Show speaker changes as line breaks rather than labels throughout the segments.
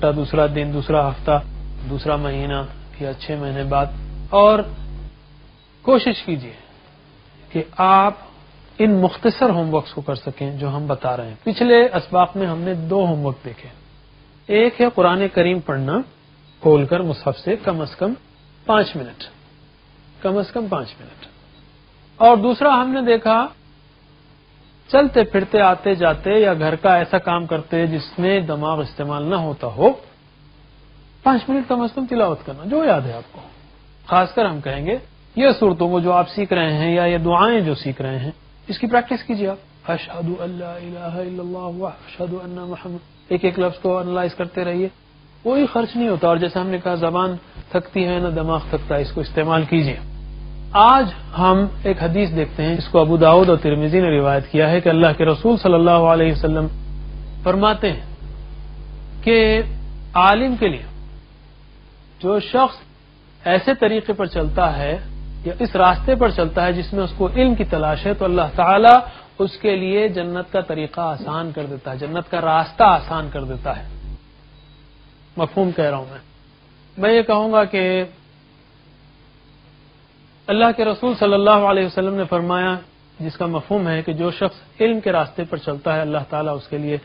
گھنٹہ، دوسرا دن، دوسرا ہفتہ، دوسرا مہینہ یا 6 مہینے بعد. اور کوشش کیجیے کہ آپ ان مختصر ہوم ورکس کو کر سکیں جو ہم بتا رہے ہیں. پچھلے اسباق میں ہم نے 2 ہوم ورک دیکھے. ایک ہے قرآن کریم پڑھنا کھول کر مصحف سے کم از کم 5 منٹ، کم از کم 5 منٹ. اور دوسرا ہم نے دیکھا چلتے پھرتے، آتے جاتے یا گھر کا ایسا کام کرتے جس میں دماغ استعمال نہ ہوتا ہو، 5 منٹ کم از کم تلاوت کرنا جو یاد ہے آپ کو. خاص کر ہم کہیں گے یہ صورتوں کو جو آپ سیکھ رہے ہیں یا یہ دعائیں جو سیکھ رہے ہیں اس کی پریکٹس کیجیے. آپ اشہد ان لا الہ الا اللہ واشہد ان محمد، ایک لفظ کو انالائز کرتے رہیے. کوئی خرچ نہیں ہوتا. اور جیسے ہم نے کہا زبان تھکتی ہے نہ دماغ تھکتا ہے، اس کو استعمال کیجیے. آج ہم ایک حدیث دیکھتے ہیں جس کو ابو داؤد اور ترمذی نے روایت کیا ہے کہ اللہ کے رسول صلی اللہ علیہ وسلم فرماتے ہیں کہ عالم کے لیے جو شخص ایسے طریقے پر چلتا ہے یا اس راستے پر چلتا ہے جس میں اس کو علم کی تلاش ہے، تو اللہ تعالیٰ اس کے لیے جنت کا طریقہ آسان کر دیتا ہے، جنت کا راستہ آسان کر دیتا ہے. مفہوم کہہ رہا ہوں میں یہ کہوں گا کہ اللہ کے رسول صلی اللہ علیہ وسلم نے فرمایا، جس کا مفہوم ہے کہ جو شخص علم کے راستے پر چلتا ہے اللہ تعالیٰ اس کے لیے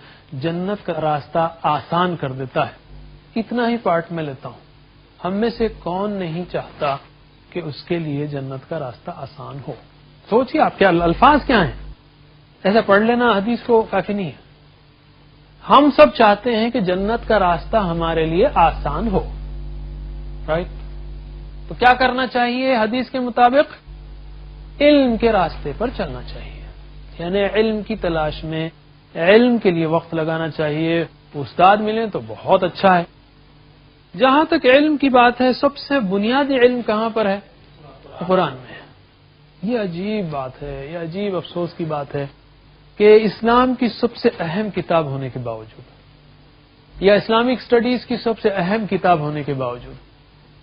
جنت کا راستہ آسان کر دیتا ہے. اتنا ہی پارٹ میں لیتا ہوں. ہم میں سے کون نہیں چاہتا کہ اس کے لیے جنت کا راستہ آسان ہو؟ سوچیے آپ کیا الفاظ کیا ہیں. ایسا پڑھ لینا حدیث کو کافی نہیں ہے. ہم سب چاہتے ہیں کہ جنت کا راستہ ہمارے لیے آسان ہو، رائٹ؟ تو کیا کرنا چاہیے حدیث کے مطابق؟ علم کے راستے پر چلنا چاہیے. یعنی علم کی تلاش میں علم کے لیے وقت لگانا چاہیے. استاد ملیں تو بہت اچھا ہے. جہاں تک علم کی بات ہے، سب سے بنیادی علم کہاں پر ہے؟ قرآن میں. یہ عجیب بات ہے، یہ عجیب افسوس کی بات ہے کہ اسلام کی سب سے اہم کتاب ہونے کے باوجود یا اسلامک اسٹڈیز کی سب سے اہم کتاب ہونے کے باوجود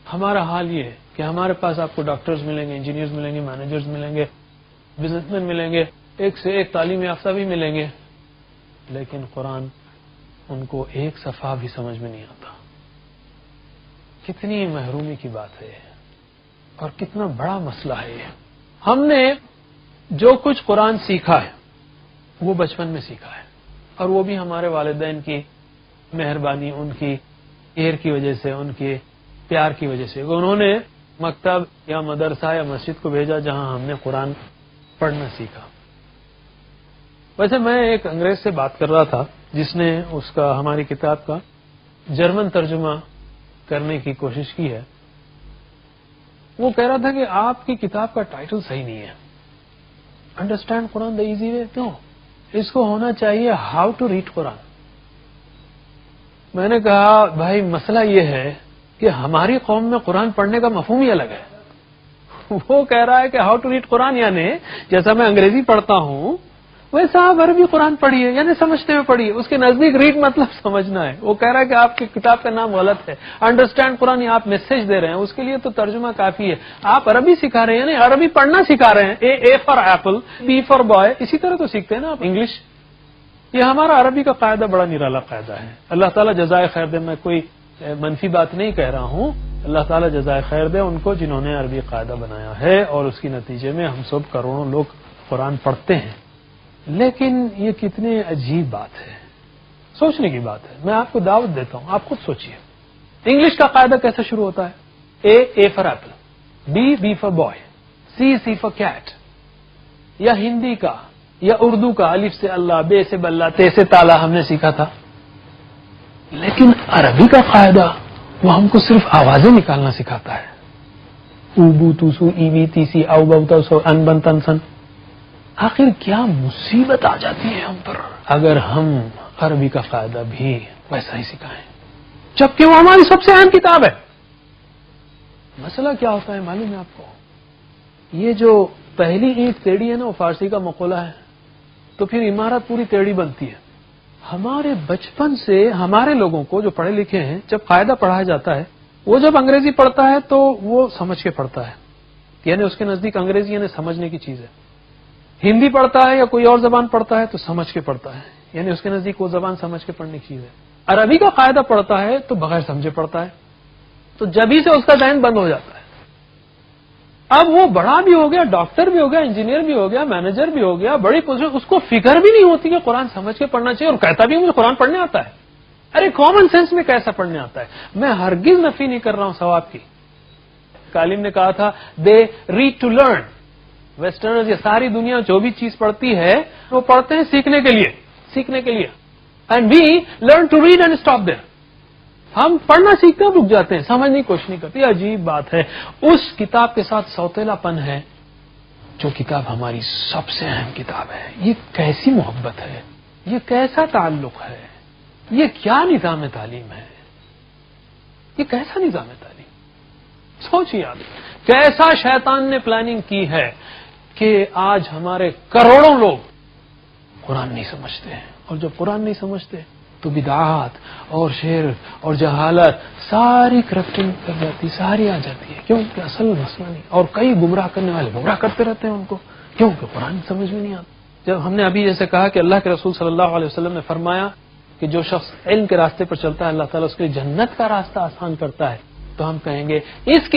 ہمارا حال یہ ہے کہ ہمارے پاس آپ کو ڈاکٹرز ملیں گے، انجینئرز ملیں گے، مینیجرز ملیں گے، بزنس مین ملیں گے، ایک سے ایک تعلیم یافتہ بھی ملیں گے، لیکن قرآن ان کو ایک صفحہ بھی سمجھ میں نہیں آتا. کتنی محرومی کی بات ہے اور کتنا بڑا مسئلہ ہے یہ. ہم نے جو کچھ قرآن سیکھا ہے وہ بچپن میں سیکھا ہے، اور وہ بھی ہمارے والدین کی مہربانی، ان کی کیئر کی وجہ سے، ان کے پیار کی وجہ سے. انہوں نے مکتب یا مدرسہ یا مسجد کو بھیجا جہاں ہم نے قرآن پڑھنا سیکھا. ویسے میں ایک انگریز سے بات کر رہا تھا جس نے اس کا ہماری کتاب کا جرمن ترجمہ کرنے کی کوشش کی ہے. وہ کہہ رہا تھا کہ آپ کی کتاب کا ٹائٹل صحیح نہیں ہے، انڈرسٹینڈ قرآن دا ایزی وے. کیوں؟ اس کو ہونا چاہیے ہاؤ ٹو ریڈ قرآن. میں نے کہا بھائی مسئلہ یہ ہے کہ ہماری قوم میں قرآن پڑھنے کا مفہوم ہی الگ ہے. وہ کہہ رہا ہے کہ ہاؤ ٹو ریڈ قرآن یعنی جیسا میں انگریزی پڑھتا ہوں ویسا آپ عربی قرآن پڑھیے، یعنی سمجھتے ہوئے پڑھیے. اس کے نزدیک ریڈ مطلب سمجھنا ہے. وہ کہہ رہا ہے کہ آپ کی کتاب کا نام غلط ہے. انڈرسٹینڈ قرآن یہ آپ میسج دے رہے ہیں، اس کے لیے تو ترجمہ کافی ہے. آپ عربی سکھا رہے ہیں، یعنی عربی پڑھنا سکھا رہے ہیں. A for apple, B for boy, اسی طرح تو سیکھتے ہیں نا آپ انگلش. یہ ہمارا عربی کا قاعدہ بڑا نرالا قاعدہ ہے. اللہ تعالیٰ جزائے خیر دے. میں کوئی منفی بات نہیں کہہ رہا ہوں. اللہ تعالیٰ جزائے خیر دے ان کو جنہوں نے عربی قاعدہ بنایا ہے، اور اس کی نتیجے میں ہم سب کروڑوں لوگ قرآن پڑھتے ہیں. لیکن یہ کتنی عجیب بات ہے، سوچنے کی بات ہے. میں آپ کو دعوت دیتا ہوں، آپ خود سوچئے. انگلش کا قاعدہ کیسے شروع ہوتا ہے؟ A for apple, B for boy, C for cat. یا ہندی کا یا اردو کا الف سے اللہ، بے سے بلہ، تے سے تالا ہم نے سیکھا تھا. لیکن عربی کا قاعدہ وہ ہم کو صرف آوازیں نکالنا سکھاتا ہے. اوبو توسو ایوی تیسی او بوتا سو ان بن تن سن. آخر کیا مصیبت آ جاتی ہے ہم پر اگر ہم عربی کا قاعدہ بھی ویسا ہی سکھائیں، جبکہ وہ ہماری سب سے اہم کتاب ہے. مسئلہ کیا ہوتا ہے معلوم ہے آپ کو؟ یہ جو پہلی اینٹ ٹیڑھی ہے نا، وہ فارسی کا مقولہ ہے، تو پھر عمارت پوری ٹیڑھی بنتی ہے. ہمارے بچپن سے ہمارے لوگوں کو جو پڑھے لکھے ہیں، جب قاعدہ پڑھایا جاتا ہے، وہ جب انگریزی پڑھتا ہے تو وہ سمجھ کے پڑھتا ہے، یعنی اس کے نزدیک انگریزی یعنی سمجھنے کی چیز ہے. ہندی پڑھتا ہے یا کوئی اور زبان پڑھتا ہے تو سمجھ کے پڑھتا ہے، یعنی اس کے نزدیک وہ زبان سمجھ کے پڑھنے کی چیز ہے. عربی کا قاعدہ پڑھتا ہے تو بغیر سمجھے پڑھتا ہے، تو جبھی سے اس کا ذہن بند ہو جاتا ہے۔ اب وہ بڑا بھی ہو گیا، ڈاکٹر بھی ہو گیا، انجینئر بھی ہو گیا، مینیجر بھی ہو گیا، بڑی پوزیشن، اس کو فکر بھی نہیں ہوتی کہ قرآن سمجھ کے پڑھنا چاہیے، اور کہتا بھی مجھے قرآن پڑھنے آتا ہے۔ ارے کامن سینس میں کیسا پڑھنے آتا ہے؟ میں ہرگز نفی نہیں کر رہا ہوں ثواب کی۔ عالم نے کہا تھا دے ریڈ ٹو لرن، ویسٹرنز یہ ساری دنیا جو بھی چیز پڑھتی ہے وہ پڑھتے ہیں سیکھنے کے لیے، and we learn to read and stop there. ہم پڑھنا سیکھتے ہیں، رک جاتے ہیں، سمجھنے کی کوشش نہیں کرتے۔ یہ عجیب بات ہے، اس کتاب کے ساتھ سوتیلا پن ہے جو کتاب ہماری سب سے اہم کتاب ہے۔ یہ کیسی محبت ہے، یہ کیسا تعلق ہے، یہ کیا نظام تعلیم ہے، یہ کیسا نظام تعلیم؟ سوچیے آپ، کیسا شیطان نے پلاننگ کی ہے کہ آج ہمارے کروڑوں لوگ قرآن نہیں سمجھتے ہیں، اور جب قرآن نہیں سمجھتے تو بدعات اور شرک اور جہالت ساری کرپٹنگ کر جاتی، ساری آ جاتی ہے، کیونکہ اصل مسئلہ نہیں، اور کئی گمراہ کرنے والے گمراہ کرتے رہتے ہیں ان کو، کیونکہ قرآن سمجھ میں نہیں آتا۔ جب ہم نے ابھی جیسے کہا کہ اللہ کے رسول صلی اللہ علیہ وسلم نے فرمایا کہ جو شخص علم کے راستے پر چلتا ہے اللہ تعالیٰ اس کے لیے جنت کا راستہ آسان کرتا ہے، تو ہم کہیں گے اس کی